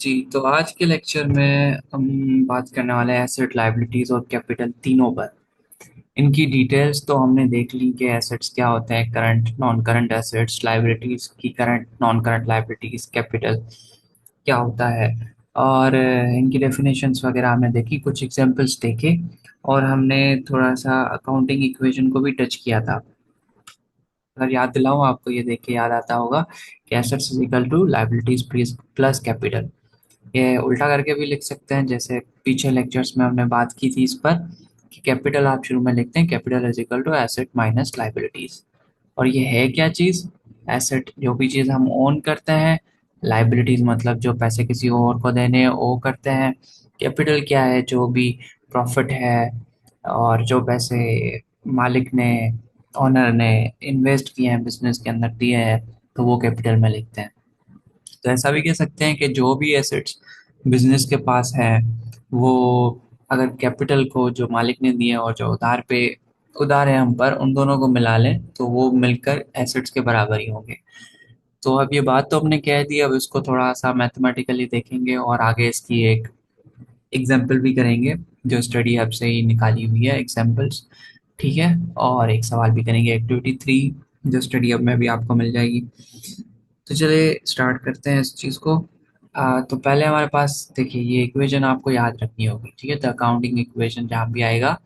जी, तो आज के लेक्चर में हम बात करने वाले हैं एसेट, लायबिलिटीज और कैपिटल तीनों पर। इनकी डिटेल्स तो हमने देख ली कि एसेट्स क्या होते हैं, current non current assets, liabilities की current non current liabilities, capital क्या होता है। और इनकी डेफिनेशंस वगैरह हमने देखी, कुछ एग्जांपल्स देखे और हमने थोड़ा सा अकाउंटिंग इक्वेशन को भी टच किया था। अगर याद दिलाऊं आपको, ये देख के याद आता होगा कि assets is equal to liabilities plus capital. ये उल्टा करके भी लिख सकते हैं, जैसे पीछे लेक्चर्स में हमने बात की थी इस पर कि कैपिटल आप शुरू में लिखते हैं, capital is equal to asset minus liabilities. और ये है क्या चीज? एसेट जो भी चीज हम ओन करते हैं, लाइबिलिटीज मतलब जो पैसे किसी और को देने हैं वो करते हैं, कैपिटल क्या है? जो भी प्रॉफिट है और जो पैसे मालिक ने, ओनर ने इन्वेस्ट किए हैं बिजनेस के अंदर दिए हैं, तो वो कैपिटल में लिखते हैं। तो ऐसा भी कह सकते हैं कि जो भी एसेट्स बिजनेस के पास है, वो अगर कैपिटल को जो मालिक ने दिए और जो उधार है हम पर, उन दोनों को मिला लें तो वो मिलकर एसेट्स के बराबर ही होंगे। तो अब ये बात तो हमने कह दी, अब इसको थोड़ा सा मैथमेटिकली देखेंगे और आगे इसकी एक एग्जाम्पल भी करेंगे जो स्टडी हब से ही निकाली हुई है एग्जाम्पल्स। ठीक है, और एक सवाल भी करेंगे एक्टिविटी 3 जो स्टडी हब में भी आपको मिल जाएगी। तो चलिए स्टार्ट करते हैं इस चीज़ को। तो पहले हमारे पास देखिए, ये इक्वेशन आपको याद रखनी होगी। ठीक है, तो अकाउंटिंग इक्वेशन जहाँ भी आएगा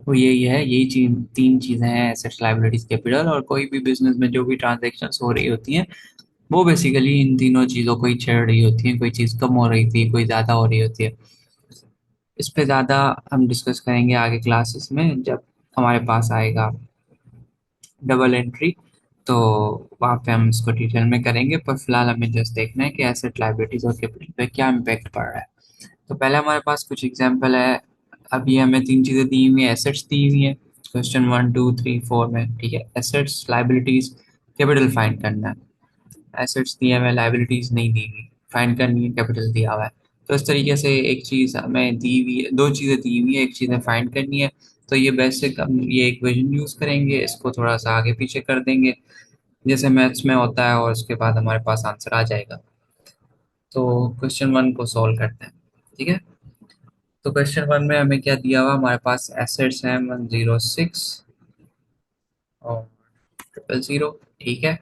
वो यही है, यही चीज, तीन चीजें हैं, एसेट्स, लायबिलिटीज, कैपिटल। और कोई भी बिजनेस में जो भी ट्रांजेक्शन्स हो रही होती हैं, वो बेसिकली इन तीनों चीजों को ही छेड़ रही होती है। कोई चीज कम हो रही थी, कोई ज्यादा हो रही होती है। इस पे ज्यादा हम डिस्कस करेंगे आगे क्लासेस में, जब हमारे पास आएगा डबल एंट्री, तो वहाँ पे हम इसको डिटेल में करेंगे। पर फिलहाल हमें जस्ट देखना है कि एसेट, लायबिलिटीज और कैपिटल पे क्या इम्पैक्ट पड़ रहा है। तो पहले हमारे पास कुछ एग्जांपल है। अभी हमें तीन चीजें दी हुई हैं, एसेट्स दी हुई हैं क्वेश्चन 1 2 3 4 में। ठीक है, एसेट्स, लायबिलिटीज, कैपिटल फाइंड करना है। एसेट्स दिए हुए, लायबिलिटीज नहीं दी हुई, फाइंड करनी है, कैपिटल दिया हुआ है। तो इस तरीके से एक चीज हमें दी हुई है, दो चीजें दी हुई है, एक चीज हमें फाइंड करनी है। तो ये बेसिक हम ये इक्वेशन यूज करेंगे, इसको थोड़ा सा आगे पीछे कर देंगे जैसे मैथ्स में होता है, और उसके बाद हमारे पास आंसर आ जाएगा। तो क्वेश्चन 1 को सॉल्व करते हैं। ठीक है, तो क्वेश्चन 1 में हमें क्या दिया हुआ? हमारे पास एसेट्स हैं 106 और 000। ठीक है,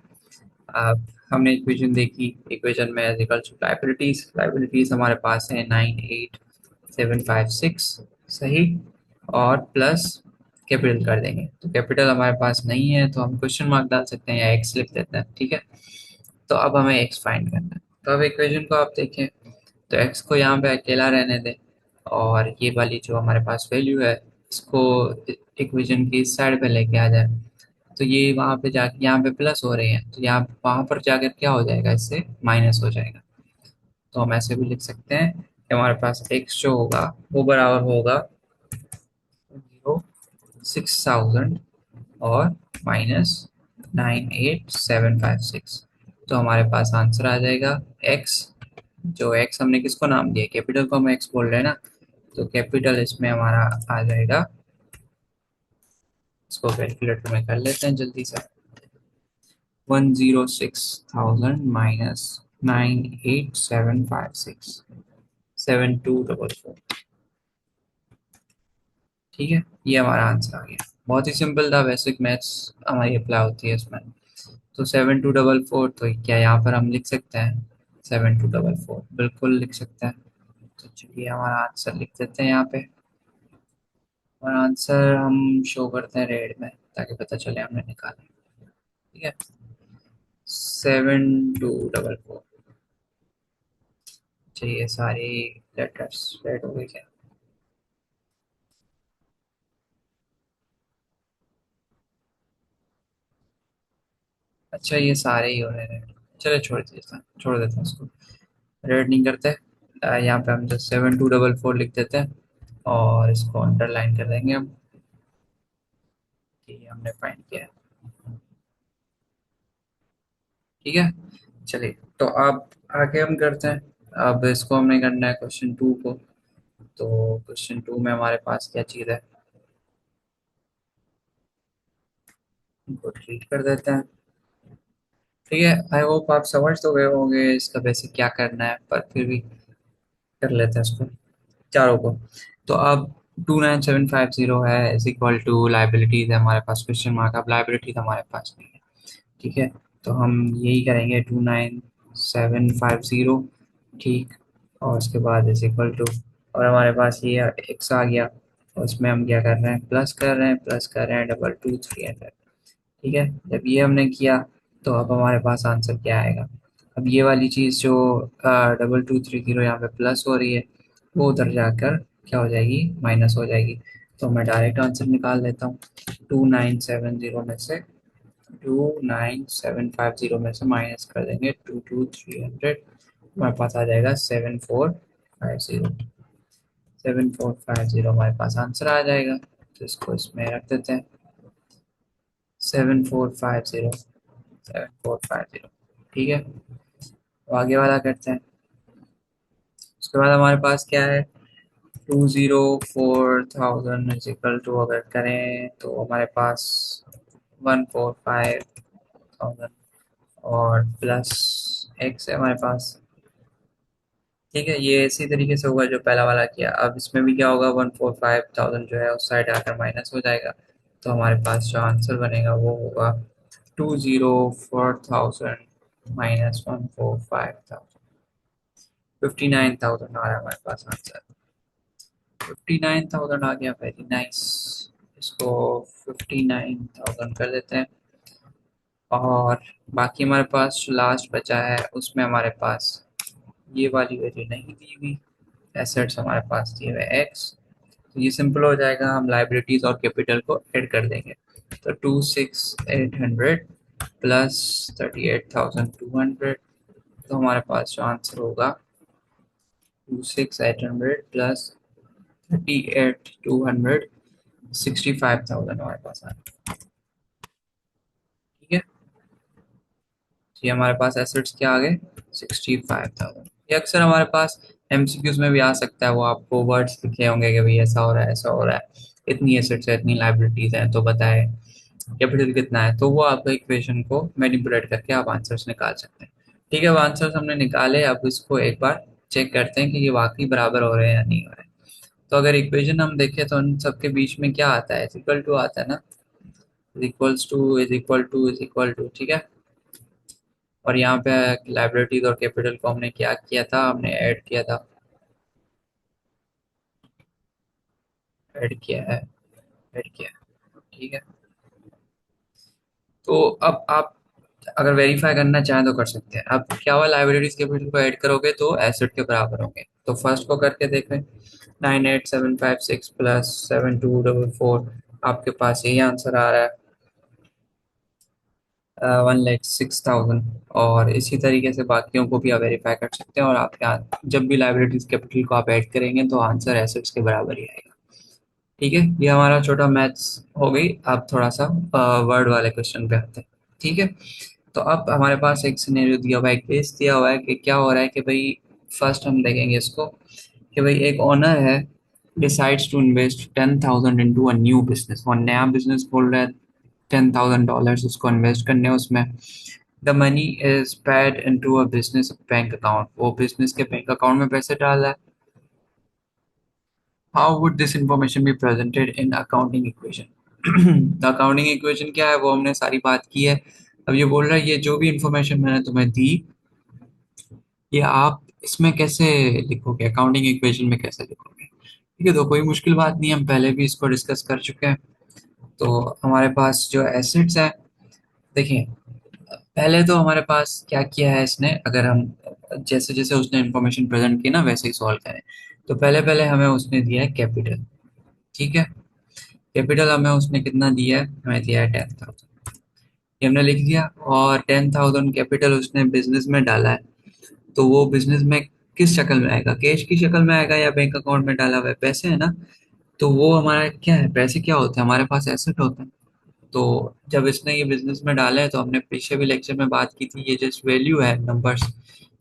अब हमने इक्वेशन देखी, इक्वेशन में as equal to liabilities, liabilities हमारे पास है 98756, सही। और प्लस कैपिटल कर देंगे, तो कैपिटल हमारे पास नहीं है तो हम क्वेश्चन मार्क डाल सकते हैं या एक्स लिख देते हैं। ठीक है, तो अब हमें एक्स फाइंड करना है। तो अब इक्वेशन को आप देखें, तो एक्स को यहाँ पे अकेला रहने दें, और ये वाली जो हमारे पास वैल्यू है, इसको इक्वेशन की इस साइड पे लेके आ जाए। तो ये वहां पे जाके यहाँ पे प्लस हो रहे हैं, तो यहाँ वहां पर जाकर क्या हो जाएगा? इससे माइनस हो जाएगा। तो हम ऐसे भी लिख सकते हैं कि हमारे पास एक्स जो होगा वो बराबर होगा 6000 और माइनस 98756। तो हमारे पास आंसर आ जाएगा एक्स। जो एक्स हमने किसको नाम दिया? कैपिटल को हम एक्स बोल रहे हैं ना, तो कैपिटल इसमें हमारा आ जाएगा। इसको कैलकुलेटर में कर लेते हैं जल्दी से। 106,000 माइनस 98756, 7244। ठीक है, ये हमारा आंसर आ गया। बहुत ही सिंपल था, बेसिक मैथ्स हमारी अप्लाई होती है इसमें। तो 7244, तो क्या यहाँ पर हम लिख सकते हैं? 7244 बिल्कुल लिख सकते हैं। तो चलिए हमारा आंसर लिख देते हैं यहाँ पे। और आंसर हम शो करते हैं रेड में, ताकि पता चले हमने निकाला। ठीक है, 7244। चलिए सारी लेटर्स रेड हो गई क्या? अच्छा, ये सारे ही हो रहे हैं। चलो छोड़ देते हैं इसको, रेड नहीं करते। यहाँ पे हम जो 7244 लिख देते हैं और इसको अंडरलाइन कर देंगे हम कि हमने फाइंड किया है। ठीक है, चलिए तो अब आगे हम करते हैं। अब इसको हमने करना है क्वेश्चन 2 को। तो क्वेश्चन 2 में हमारे पास क्या चीज़ है, इनको डिलीट कर देते हैं। ठीक है, आई होप आप समझ तो गए होंगे इसका बेसिक क्या करना है, पर फिर भी कर लेते हैं इसको, चारों को। तो अब 29750 है इज इक्वल टू लाइबिलिटीज है हमारे पास, क्वेश्चन मार्क, अब लाइबिलिटीज हमारे पास नहीं है। ठीक है, तो हम यही करेंगे 29750। ठीक, और उसके बाद इज इक्वल टू, और हमारे पास ये एक्स आ गया, और उसमें हम क्या कर रहे हैं, प्लस कर रहे हैं, प्लस कर रहे हैं 22,300। ठीक है, जब ये हमने किया तो अब हमारे पास आंसर क्या आएगा। अब ये वाली चीज़ जो 2230 यहाँ पे प्लस हो रही है, वो उधर जाकर क्या हो जाएगी, माइनस हो जाएगी। तो मैं डायरेक्ट आंसर निकाल लेता हूँ। 2970 में से 29750 में से माइनस कर देंगे 22,300, हमारे पास आ जाएगा 7450। 7450 हमारे पास आंसर आ जाएगा, तो इसको इसमें रख देते हैं। 7450, 7450। ठीक है, तो आगे वाला करते हैं। उसके बाद हमारे पास क्या है, 204,000 इजिकल टू अगर करें तो हमारे पास 145,000 और प्लस एक्स है हमारे पास। ठीक है, ये इसी तरीके से होगा जो पहला वाला किया। अब इसमें भी क्या होगा, 145,000 जो है उस साइड आकर माइनस हो जाएगा, तो हमारे पास जो आंसर बनेगा वो होगा 204,000 माइनस 145,000, 59,000 आ रहा है हमारे पास आंसर। 59,000 आ गया, वेरी नाइस। इसको 59,000 कर देते हैं। और बाकी हमारे पास जो लास्ट बचा है उसमें हमारे पास ये वाली वैल्यू नहीं दी हुई, एसेट्स हमारे पास दिए हुए एक्स। तो ये सिंपल हो जाएगा, हम लाइबिलिटीज और कैपिटल को ऐड कर देंगे। तो 26,800 प्लस 38,200, तो हमारे पास जो आंसर होगा 26,800 प्लस 38,200, 65,000 हमारे पास आ रहा है। ठीक है, ये हमारे पास एसेट्स क्या आ गए, 65,000। ये अक्सर हमारे पास एमसीक्यूज में भी आ सकता है, वो आपको वर्ड्स लिखे होंगे कि भाई ऐसा हो रहा है, ऐसा हो रहा है, इतनी एसेट्स है, इतनी लाइबिलिटीज है, तो बताए कैपिटल कितना है। तो वो आपको इक्वेशन को मैनिपुलेट करके आप आंसर्स निकाल सकते हैं। ठीक है, अब आंसर्स हमने निकाले, अब इसको एक बार चेक करते हैं कि ये वाकई बराबर हो रहे हैं या नहीं हो रहे हैं। तो अगर इक्वेशन हम देखें तो उन सबके बीच में क्या आता है, इक्वल टू आता है ना, equals to is equal to is equal to. ठीक है, और यहाँ पे लाइबिलिटीज और कैपिटल को हमने क्या किया था, हमने ऐड किया था, ऐड किया है, ऐड किया है। ठीक है, तो अब आप अगर वेरीफाई करना चाहें तो कर सकते हैं। अब क्या हुआ, लाइबिलिटीज कैपिटल को ऐड करोगे तो एसेट के बराबर होंगे। तो फर्स्ट को करके देखें, 98,756 प्लस 7244, आपके पास यही आंसर आ रहा है, 1,06,000। और इसी तरीके से बाकियों को भी आप वेरीफाई कर सकते हैं, और आप यहाँ जब भी लाइबिलिटीज कैपिटल को आप ऐड करेंगे तो आंसर एसेट्स के बराबर ही आएगा। ठीक है, ये हमारा छोटा मैथ्स हो गई। अब थोड़ा सा वर्ड वाले क्वेश्चन पे आते हैं। ठीक है, तो अब हमारे पास एक सिनेरियो दिया हुआ है, एक केस दिया हुआ है कि क्या हो रहा है कि भाई, फर्स्ट हम देखेंगे इसको कि भाई एक ओनर है, decides to invest 10,000 into a new business, वो नया बिजनेस खोल रहा है, $10,000 उसको इन्वेस्ट करने हैं उसमें। The money is paid into a business bank account, वो बिजनेस के बैंक अकाउंट में पैसे डाल रहा है। How would this information be presented in accounting equation. Accounting equation क्या है वो हमने सारी बात की है। अब ये बोल रहा है ये जो भी इंफॉर्मेशन मैंने तुम्हें दी, ये आप इसमें कैसे लिखोगे, अकाउंटिंग इक्वेशन में कैसे लिखोगे। ठीक है, तो कोई मुश्किल बात नहीं है, हम पहले भी इसको डिस्कस कर चुके हैं। तो हमारे पास जो एसेट्स है, देखिए पहले तो हमारे पास क्या किया है इसने, अगर हम जैसे जैसे उसने इंफॉर्मेशन प्रेजेंट की ना वैसे ही सॉल्व करें। तो पहले पहले हमें उसने दिया है कैपिटल। ठीक है, कैपिटल हमें उसने कितना दिया है, हमें दिया है 10,000, ये हमने लिख दिया। और 10,000 कैपिटल उसने बिजनेस में डाला है, तो वो बिजनेस में किस शक्ल में आएगा, कैश की शक्ल में आएगा या बैंक अकाउंट में डाला हुआ है, पैसे है ना। तो वो हमारा क्या है, पैसे क्या होते हैं हमारे पास, एसेट होते हैं। तो जब इसने ये बिजनेस में डाला है, तो हमने पीछे भी लेक्चर में बात की थी, ये जस्ट वैल्यू है, नंबर्स।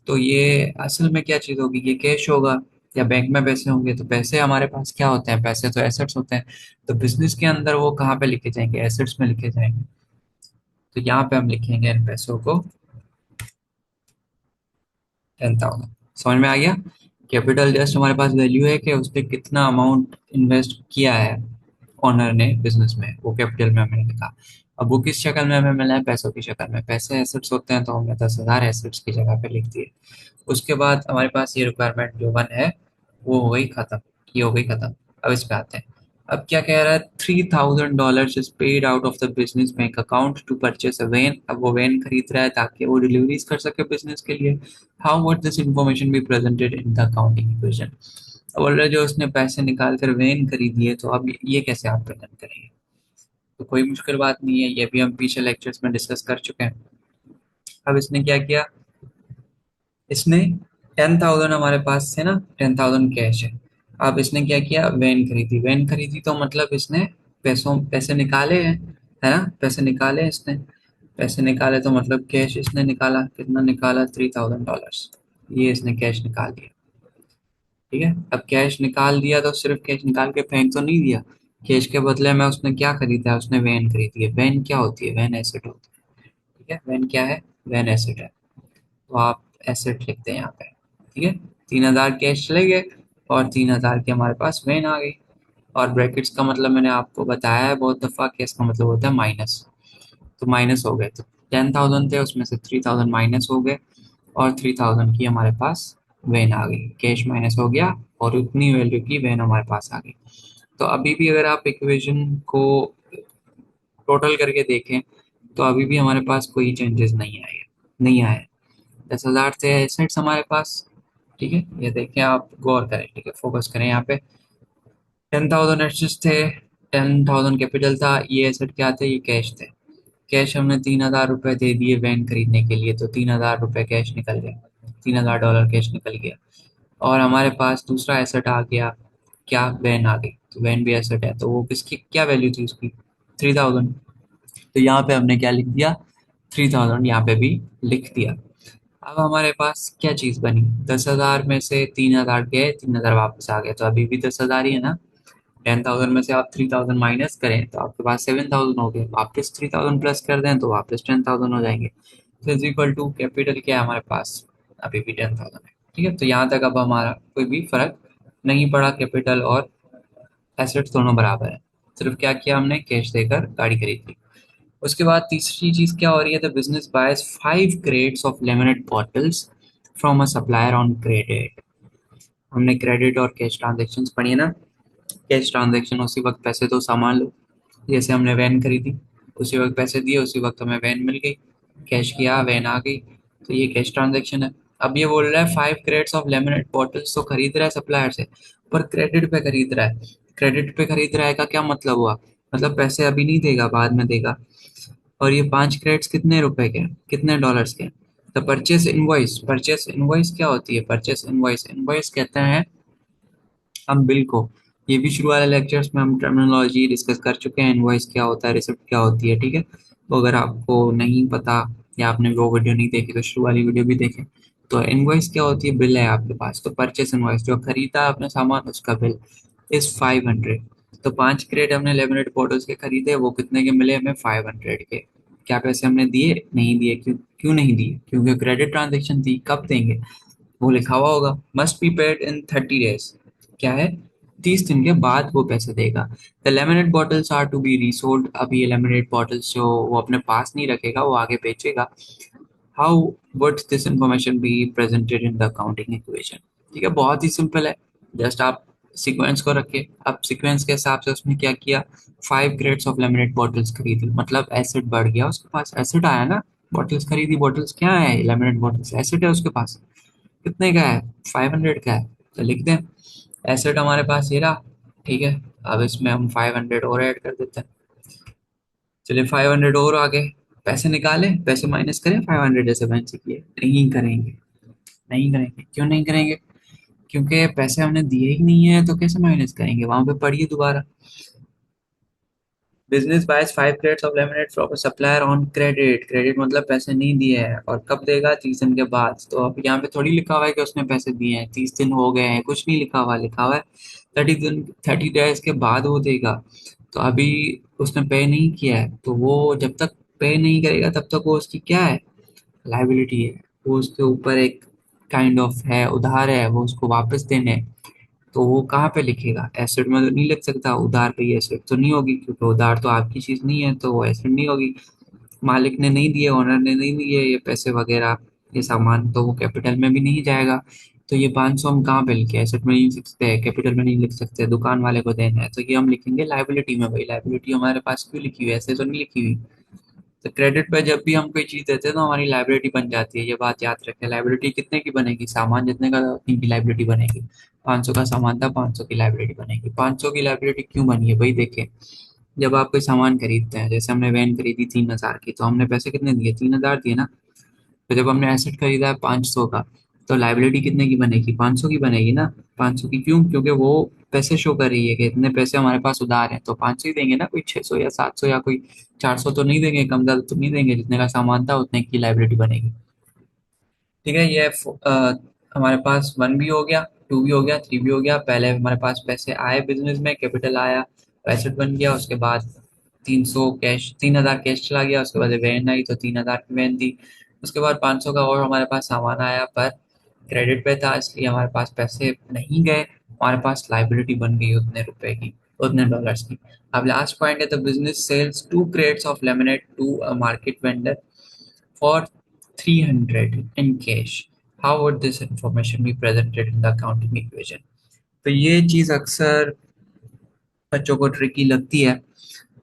तो ये असल में क्या चीज होगी, ये कैश होगा या बैंक में पैसे होंगे। तो पैसे हमारे पास क्या होते हैं, पैसे तो एसेट्स होते हैं। तो बिजनेस के अंदर वो कहाँ पे लिखे जाएंगे, एसेट्स में लिखे जाएंगे। तो यहाँ पे हम लिखेंगे इन पैसों को 10,000। समझ में आ गया। कैपिटल जस्ट हमारे पास वैल्यू है कि उसने कितना अमाउंट इन्वेस्ट किया है ओनर ने बिजनेस में, वो कैपिटल में हमें लिखा। अब वो किस शक्ल में हमें मिला है? पैसों की शक्ल में। पैसे एसेट्स होते हैं तो हमने 10,000 एसेट्स की जगह पे लिख दिए। उसके बाद हमारे पास ये रिक्वायरमेंट जो वन है वो हो गई खत्म। ये हो गई खत्म। अब इस पे आते हैं। अब क्या कह रहा है? $3,000 is paid out of the business bank account to purchase a van. अब वो वैन खरीद रहा है ताकि वो डिलीवरीज कर सके बिजनेस के लिए। How would this information be presented in the accounting equation? बोल रहे जो उसने पैसे निकाल कर वैन खरीदी है, तो अब ये कैसे आप प्रेजेंट करेंगे? तो कोई मुश्किल बात नहीं है, ये भी हम पीछे लेक्चर्स में डिस्कस कर चुके हैं। अब इसने क्या किया? इसने 10,000 हमारे पास थे ना, 10,000 कैश है। अब इसने क्या किया? वैन खरीदी। वैन खरीदी तो मतलब इसने पैसे निकाले हैं, है ना? पैसे निकाले इसने। पैसे निकाले तो मतलब कैश इसने निकाला। कितना निकाला? $3,000। ये इसने कैश निकाल दिया। ठीक है। अब कैश निकाल दिया तो सिर्फ कैश निकाल के फेंक तो नहीं दिया। कैश के बदले में उसने क्या खरीदा है? उसने वैन खरीदी है। वैन क्या होती है? वैन एसेट होती है। ठीक है। वैन क्या है? वैन एसेट है। तो आप एसेट लिखते हैं यहाँ पे। ठीक है। 3,000 कैश चले गए और 3,000 की हमारे पास वैन आ गई। और ब्रैकेट्स का मतलब मैंने आपको बताया है बहुत दफा कि इसका मतलब होता है माइनस। तो माइनस हो गए, तो 10,000 थे उसमें से 3,000 माइनस हो गए और 3,000 की हमारे पास वैन आ गई। कैश माइनस हो गया और उतनी वैल्यू की वैन हमारे पास आ गई। तो अभी भी अगर आप इक्वेशन को टोटल करके देखें तो अभी भी हमारे पास कोई चेंजेस नहीं आए। नहीं आए। 10,000 थे एसेट्स हमारे पास। ठीक है। ये देखें, आप गौर करें। ठीक है, फोकस करें यहाँ पे। 10,000 एसेट्स थे। 10,000 कैपिटल था। ये एसेट क्या थे? ये कैश थे। कैश हमने 3,000 रुपए दे दिए वैन खरीदने के लिए, तो 3,000 रुपए कैश निकल गए। $3,000 कैश निकल गया। और हमारे पास दूसरा एसेट आ गया। क्या? वैन आ गई। तो वैन भी एसेट है, तो वो किसकी क्या वैल्यू थी उसकी? 3,000। तो यहाँ पे हमने क्या लिख दिया? 3,000 यहाँ पे भी लिख दिया। अब हमारे पास क्या चीज बनी? 10,000 में से 3,000 गए, 3,000 वापस आ गए, तो अभी भी 10,000 ही है ना। 10,000 में से आप 3,000 माइनस करें तो आपके पास 7,000 हो गए। वापस 3,000 प्लस कर दें तो वापस 10,000 हो जाएंगे। तो इज इक्वल टू कैपिटल क्या है हमारे पास? अभी भी 10,000 है। ठीक है। तो यहाँ तक अब हमारा कोई भी फर्क नहीं पड़ा। कैपिटल और एसेट्स दोनों बराबर है। सिर्फ क्या किया हमने? कैश देकर गाड़ी खरीद ली। उसके बाद तीसरी चीज क्या हो रही है? The business boys 5 crates of laminate bottles from a supplier on credit. हमने क्रेडिट और कैश ट्रांजेक्शन पढ़ी है ना। कैश ट्रांजेक्शन उसी वक्त पैसे दो सामान लो। जैसे हमने वैन खरीदी, उसी वक्त पैसे दिए, उसी वक्त हमें वैन मिल गई। कैश किया, वैन आ गई। तो ये कैश ट्रांजेक्शन है। अब ये बोल रहा है 5 crates ऑफ लेमिनेट बॉटल्स तो खरीद रहा है सप्लायर से, पर क्रेडिट पे खरीद रहा है। क्रेडिट पे खरीद रहा है का क्या मतलब हुआ? मतलब पैसे अभी नहीं देगा, बाद में देगा। और ये 5 क्रेट्स कितने रुपए के हैं? कितने डॉलर्स के हैं? तो परचेस इनवॉइस। परचेस इनवॉइस क्या होती है? परचेस इनवॉइस, इनवॉइस कहते हैं हम बिल को। ये भी शुरू वाले लेक्चर्स में हम टर्मिनोलॉजी डिस्कस कर चुके हैं। इनवॉइस क्या होता है, रिसिप्ट क्या होती है। ठीक है। तो अगर आपको नहीं पता या आपने वो वीडियो नहीं देखी तो शुरू वाली वीडियो भी देखें। तो इनवॉइस क्या होती है? बिल है आपके पास, तो परचेस इनवॉइस जो खरीदा आपने सामान उसका बिल इज 500। तो 5 क्रेट हमने लेमिनेट बॉटल्स के खरीदे, वो कितने के मिले हमें? 500 के। क्या पैसे हमने दिए? नहीं दिए। क्यों? क्यों नहीं दिए? क्योंकि क्रेडिट ट्रांजेक्शन थी। कब देंगे? वो लिखा हुआ होगा must be paid in 30 days. क्या है? 30 दिन के बाद वो पैसे देगा। The laminate bottles are to be resold. अब ये लेमिनेट बॉटल्स जो वो अपने पास नहीं रखेगा, वो आगे बेचेगा। How would this information be presented in the accounting equation? ठीक है, बहुत ही सिंपल है। जस्ट आप सीक्वेंस को रखे। अब सीक्वेंस के हिसाब से उसने क्या किया? 5 क्रेट्स ऑफ लेमिनेट बॉटल्स खरीदी, मतलब एसेट बढ़ गया उसके पास। एसेट आया ना। बॉटल्स खरीदी, बॉटल्स क्या है? लेमिनेट बॉटल्स एसेट है उसके पास। कितने का है? 500 का है। तो लिख दें एसेट हमारे पास ये रहा। ठीक है। अब इसमें हम 500 और ऐड कर देते हैं। चलिए 500 और आ गए। पैसे निकाले, पैसे माइनस करें 500 जैसे मैंने किए? नहीं करेंगे। नहीं करेंगे। क्यों नहीं करेंगे? क्योंकि पैसे हमने दिए ही नहीं है, तो कैसे माइनस करेंगे? वहां पे पढ़िए दोबारा। Business boys 5 crates of laminate from supplier on credit. Credit मतलब पैसे नहीं दिए हैं, और कब देगा? 30 दिन के बाद। तो अब यहाँ पे थोड़ी लिखा हुआ है कि उसने पैसे दिए हैं, 30 दिन हो गए हैं, कुछ नहीं लिखा हुआ। लिखा हुआ है 30 दिन, 30 डेज के बाद वो देगा। तो अभी उसने पे नहीं किया है, तो वो जब तक पे नहीं करेगा तब तक वो उसकी क्या है? लाइबिलिटी है। वो उसके ऊपर एक काइंड ऑफ है, उधार है, वो उसको वापस देने हैं, तो वो कहाँ पे लिखेगा? एसेट में तो नहीं लिख सकता, उधार पे ही एसेट तो नहीं होगी, क्योंकि उधार तो आपकी चीज नहीं है, तो वो एसेट नहीं होगी। मालिक ने नहीं दिए, ओनर ने नहीं दिए ये पैसे वगैरह, ये सामान, तो वो कैपिटल में भी नहीं जाएगा। तो ये 500 हम कहाँ पे लिखे? एसेट में नहीं लिख सकते, कैपिटल में नहीं लिख सकते, दुकान वाले को देना है, तो ये हम लिखेंगे लाइबिलिटी में। भाई लाइबिलिटी हमारे पास क्यों लिखी हुई है? ऐसे तो नहीं लिखी हुई। तो क्रेडिट पे जब भी हम कोई चीज देते हैं तो हमारी लाइबिलिटी बन जाती है, ये बात याद रखें। लाइबिलिटी कितने की बनेगी? सामान जितने का था उतनी की लाइबिलिटी बनेगी। 500 का सामान था, 500 की लाइबिलिटी बनेगी। 500 की लाइबिलिटी क्यों बनी है भाई? देखें, जब आप कोई सामान खरीदते हैं, जैसे हमने वैन खरीदी 3,000 की, तो हमने पैसे कितने दिए? 3,000 दिए ना। तो जब हमने एसेट खरीदा है 500 का, तो लाइबिलिटी कितने की बनेगी? 500 की बनेगी ना। 500 की क्यों? क्योंकि वो पैसे शो कर रही है कि इतने पैसे हमारे पास उधार हैं, तो 500 ही देंगे ना, कोई 600 या 700 या कोई 400 तो नहीं देंगे, कम ज्यादा तो नहीं देंगे। जितने का सामान था उतने की लाइबिलिटी बनेगी। ठीक है, ये हमारे पास वन भी हो गया, टू भी हो गया, थ्री भी हो गया। पहले हमारे पास पैसे आए बिजनेस में, कैपिटल आया, एसेट बन गया। उसके बाद 300 कैश, 3,000 कैश चला गया। उसके बाद वैन आई तो 3,000 की वैन दी। उसके बाद 500 का और हमारे पास सामान आया, पर क्रेडिट पे था, इसलिए हमारे पास पैसे नहीं गए, हमारे पास लाइबिलिटी बन गई उतने रुपए की, उतने डॉलर्स की। अब लास्ट पॉइंट है, the business sells 2 crates of laminate to a market vendor for 300 in cash. How would this information be presented in the accounting equation? तो ये चीज अक्सर बच्चों को ट्रिकी लगती है,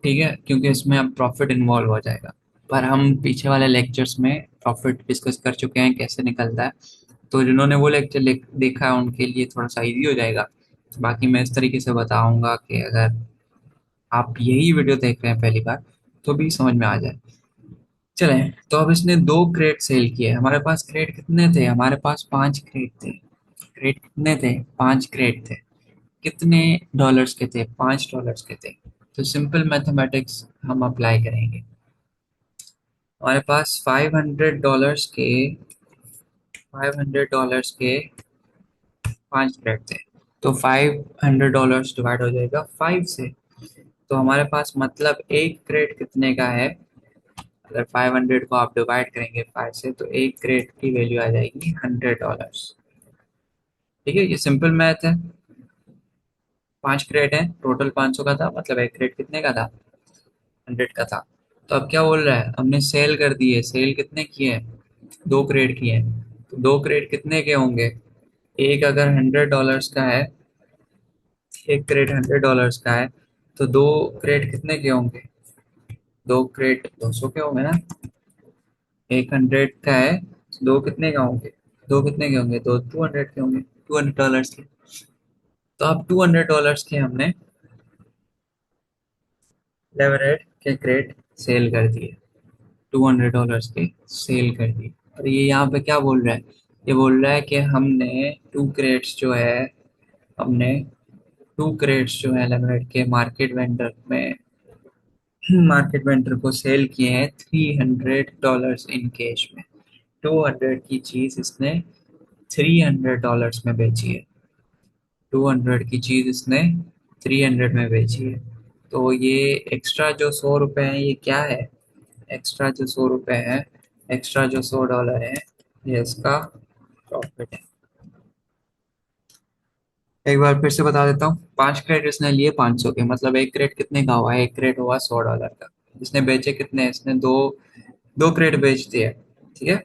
ठीक है, क्योंकि इसमें अब प्रॉफिट इन्वॉल्व हो जाएगा। पर हम पीछे वाले लेक्चर्स में प्रॉफिट डिस्कस कर चुके हैं कैसे निकलता है, तो जिन्होंने वो लेक्चर देखा है उनके लिए थोड़ा सा इजी हो जाएगा। बाकी मैं इस तरीके से बताऊंगा कि अगर आप यही वीडियो देख रहे हैं पहली बार, तो भी समझ में आ जाए। चले, तो अब इसने 2 क्रेट सेल किए। हमारे पास क्रेट कितने थे? हमारे पास 5 क्रेट थे। क्रेट कितने थे? 5 क्रेट थे। कितने डॉलर्स के थे? $5 के थे। तो सिंपल मैथमेटिक्स हम अप्लाई करेंगे। हमारे पास $500 के 5 क्रेट थे, तो $500 डिवाइड हो जाएगा 5 से। तो हमारे पास मतलब एक क्रेट कितने का है? अगर 500 को आप डिवाइड करेंगे 5 से, तो एक क्रेट की वैल्यू आ जाएगी $100। ठीक है, ये सिंपल मैथ है। 5 क्रेट है, टोटल 500 का था, मतलब एक क्रेट कितने का था? 100 का था। तो अब क्या बोल रहा है? हमने सेल कर दिए। सेल कितने किए हैं? 2 क्रेट किए हैं। तो 2 क्रेट कितने के होंगे? एक अगर $100 का है, एक क्रेट $100 का है, तो 2 क्रेट कितने के होंगे? 2 क्रेट 200 के होंगे ना। एक 100 का है, तो दो कितने का होंगे? दो कितने के होंगे? दो 200 के होंगे, $200 के। तो अब $200 के हमने लेवरेज के क्रेट सेल कर दिए। $200 के सेल कर दिए। और ये यहाँ पे क्या बोल रहा है? ये बोल रहा है कि हमने 2 क्रेट्स जो है, हमने 2 क्रेट्स जो है लेमनेड के मार्केट वेंडर को सेल किए हैं $300 इन कैश में। 200 की चीज इसने $300 में बेची है। 200 की चीज इसने 300 में बेची है। तो ये एक्स्ट्रा जो $100 है, ये क्या है? एक्स्ट्रा जो $100 है, एक्स्ट्रा जो $100 है, ये इसका प्रॉफिट है। एक बार फिर से बता देता हूँ, 5 क्रेट इसने लिए 500 के, मतलब एक क्रेट कितने का हुआ? एक क्रेट हुआ $100 का। इसने बेचे कितने? इसने दो, 2 क्रेट बेच दिए। ठीक है,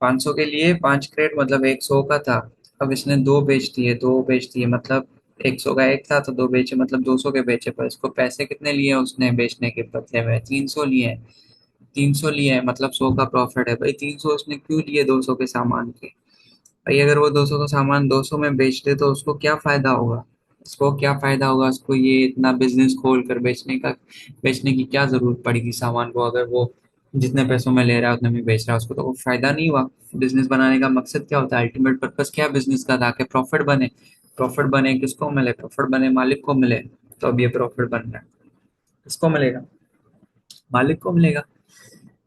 500 के लिए 5 क्रेट, मतलब एक 100 का था। अब इसने दो बेच दिए मतलब 100 का एक था, तो दो बेचे मतलब 200 के बेचे। पर इसको पैसे कितने लिए उसने बेचने के बदले में? 300 लिए हैं। 300 लिए हैं, मतलब 100 का प्रॉफिट है भाई। 300 उसने क्यों लिए 200 के सामान के? भाई अगर वो 200 का सामान 200 में बेच दे तो उसको क्या फायदा होगा? उसको क्या फायदा होगा? उसको ये इतना बिजनेस खोल कर बेचने की क्या जरूरत पड़ेगी सामान को? अगर वो जितने पैसों में ले रहा है उतने में बेच रहा है, उसको तो कोई फायदा नहीं हुआ। बिजनेस बनाने का मकसद क्या होता है? अल्टीमेट पर्पस क्या बिजनेस का था? कि प्रॉफिट बने। प्रॉफिट बने किसको मिले? प्रॉफिट बने मालिक को मिले। तो अब ये प्रॉफिट बन रहा है, किसको मिलेगा? मालिक को मिलेगा।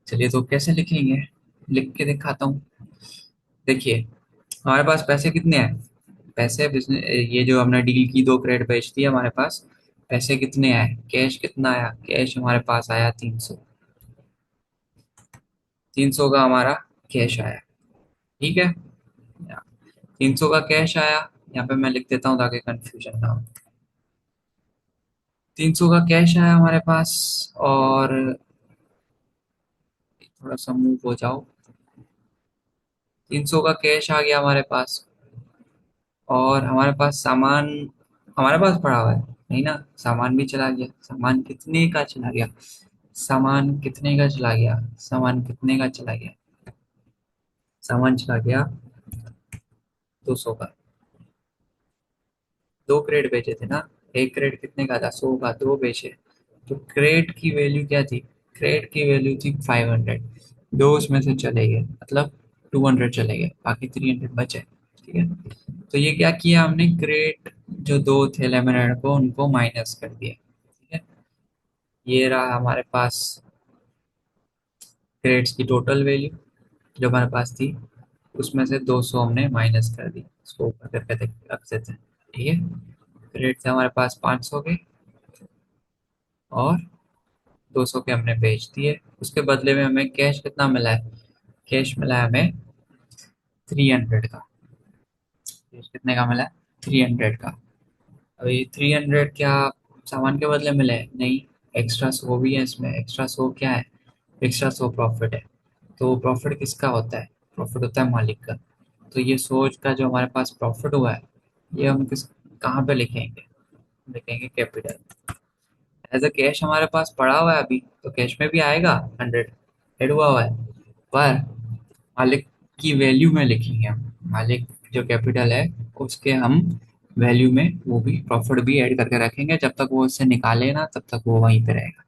चलिए, तो कैसे लिखेंगे? लिख के दिखाता हूँ। देखिए, हमारे पास पैसे कितने हैं? पैसे बिजनेस, ये जो हमने डील की 2 क्रेट बेच दी, हमारे पास पैसे कितने आए? कैश कितना आया? कैश हमारे पास आया 300। 300 का हमारा कैश आया। ठीक है, 300 का कैश आया। यहाँ पे मैं लिख देता हूँ ताकि कंफ्यूजन ना हो। 300 का कैश आया हमारे पास। और थोड़ा सा मूव हो जाओ। 300 का कैश आ गया हमारे पास। और हमारे पास सामान हमारे पास पड़ा हुआ है, नहीं ना? सामान भी चला गया। सामान कितने का चला गया? सामान कितने का चला गया? सामान कितने का चला गया? सामान चला गया 200 का। 2 क्रेट बेचे थे ना? एक क्रेट कितने का था? 100 का, दो बेचे। तो क्रेट की वैल्यू क्या थी? क्रेट की वैल्यू थी 500। दो उसमें से चले गए, मतलब 200 चले गए, बाकी 300 बचे। ठीक है। तो ये क्या किया हमने, क्रेट जो दो थे लेमनेड को उनको माइनस कर दिया। ठीक है। ये रहा हमारे पास क्रेट्स की टोटल वैल्यू जो हमारे पास थी। उसमें से 200 हमने माइनस कर दी, इसको ऊपर करके रख देते हैं। ठीक है। क्रेट थे हमारे पास 500 के, और 200 के हमने बेच दिए। उसके बदले में हमें कैश कितना मिला है? कैश मिला है हमें 300 का। कैश कितने का मिला है? 300 का। अभी 300 क्या सामान के बदले मिले हैं? नहीं। एक्स्ट्रा 100 भी है इसमें। एक्स्ट्रा 100 क्या है? एक्स्ट्रा 100 प्रॉफिट है। तो प्रॉफिट किसका होता है? प्रॉफिट होता है मालिक का। तो ये सोच का जो हमारे पास प्रॉफिट हुआ है, ये हम किस कहाँ पे लिखेंगे? लिखेंगे कैपिटल। एज अ कैश हमारे पास पड़ा हुआ है अभी, तो कैश में भी आएगा 100, ऐड हुआ है। पर मालिक की वैल्यू में लिखेंगे हम। मालिक जो कैपिटल है उसके हम वैल्यू में वो भी प्रॉफिट भी ऐड करके रखेंगे। जब तक वो उससे निकाले ना तब तक वो वहीं पे रहेगा।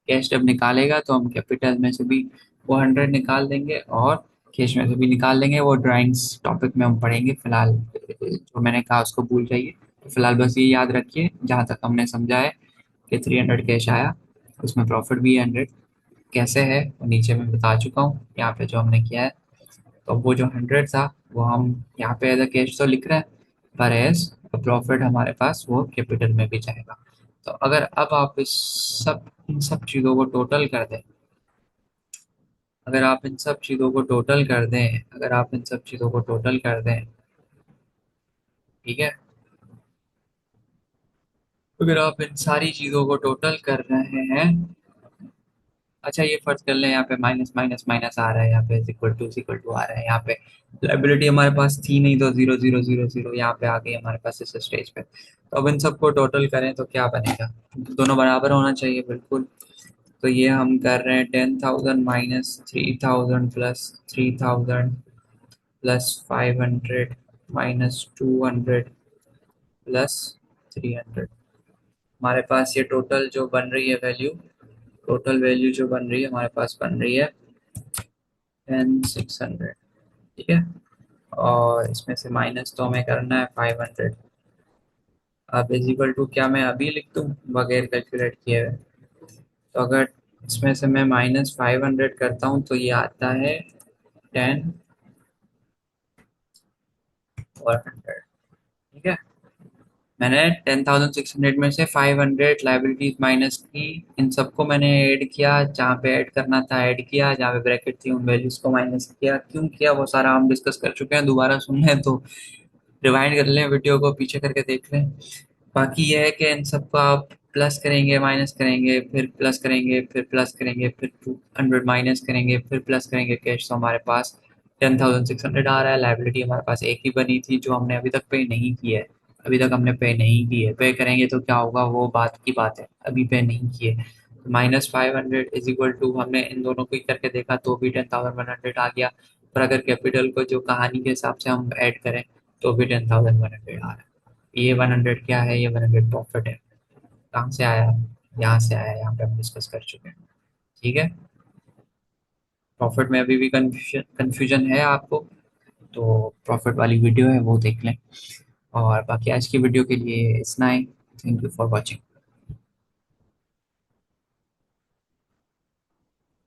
कैश जब निकालेगा तो हम कैपिटल में से भी वो 100 निकाल देंगे, और कैश में से भी निकाल देंगे। वो ड्राइंग्स टॉपिक में हम पढ़ेंगे। फिलहाल जो मैंने कहा उसको भूल जाइए। तो फिलहाल बस ये याद रखिए, जहाँ तक हमने समझा है कि 300 कैश आया, उसमें प्रॉफिट भी है 100। कैसे है वो नीचे मैं बता चुका हूँ, यहाँ पे जो हमने किया है। तो वो जो 100 था वो हम यहाँ पे एज अ कैश तो लिख रहे हैं, पर एज प्रॉफिट हमारे पास वो कैपिटल में भी जाएगा। तो अगर अब आप इन सब चीज़ों को टोटल कर दें, अगर आप इन सब चीज़ों को टोटल कर दें, अगर आप इन सब चीज़ों को टोटल कर दें, ठीक है। अगर आप इन सारी चीज़ों को टोटल कर रहे हैं, अच्छा ये फर्ज कर लें यहाँ पे माइनस माइनस माइनस आ रहा है, यहाँ पे इक्वल टू आ रहा है। यहाँ पे लाइबिलिटी हमारे पास थी नहीं, तो जीरो जीरो जीरो जीरो यहाँ पे आ गई हमारे पास इस स्टेज पे। तो अब इन सबको टोटल करें तो क्या बनेगा? दोनों बराबर होना चाहिए, बिल्कुल। तो ये हम कर रहे हैं 10,000 minus 3,000 plus 3,000 plus 500 minus 200 plus 300। हमारे पास ये टोटल जो बन रही है वैल्यू, टोटल वैल्यू जो बन रही है हमारे पास बन रही है 10,600। ठीक है। और इसमें से माइनस तो हमें करना है 500। अब इजिकल टू क्या मैं अभी लिख दूं बगैर कैलकुलेट किए हुए? तो अगर इसमें से मैं -500 करता हूँ तो ये आता है 10 और 100। ठीक है। मैंने 10,600 में से 500 लाइबिलिटीज माइनस की। इन सबको मैंने ऐड किया, जहाँ पे ऐड करना था ऐड किया, जहाँ पे ब्रैकेट थी उन वैल्यूज को माइनस किया। क्यों किया वो सारा हम डिस्कस कर चुके हैं। दोबारा सुनना है तो रिवाइंड कर लें, वीडियो को पीछे करके देख लें। बाकी यह है कि इन सबको आप प्लस करेंगे, माइनस करेंगे, फिर प्लस करेंगे, फिर प्लस करेंगे, फिर 200 माइनस करेंगे, फिर प्लस करेंगे। कैश तो हमारे पास 10,600 आ रहा है। लाइबिलिटी हमारे पास एक ही बनी थी जो हमने अभी तक पे नहीं की है। अभी तक हमने पे नहीं की है। पे करेंगे तो क्या होगा वो बात की बात है, अभी पे नहीं किए। -500 इज इक्वल टू, हमने इन दोनों को ही करके देखा तो भी 10,100 आ गया। पर अगर कैपिटल को जो कहानी के हिसाब से हम ऐड करें तो भी 10,100 आ रहा है। ये 100 क्या है? ये 100 प्रॉफिट है। कहाँ से आया? यहाँ से आया। यहाँ पे हम डिस्कस कर चुके हैं। ठीक है। प्रॉफिट में अभी भी कंफ्यूजन कंफ्यूजन है आपको, तो प्रॉफिट वाली वीडियो है वो देख लें। और बाकी आज की वीडियो के लिए इतना ही। Thank you for watching.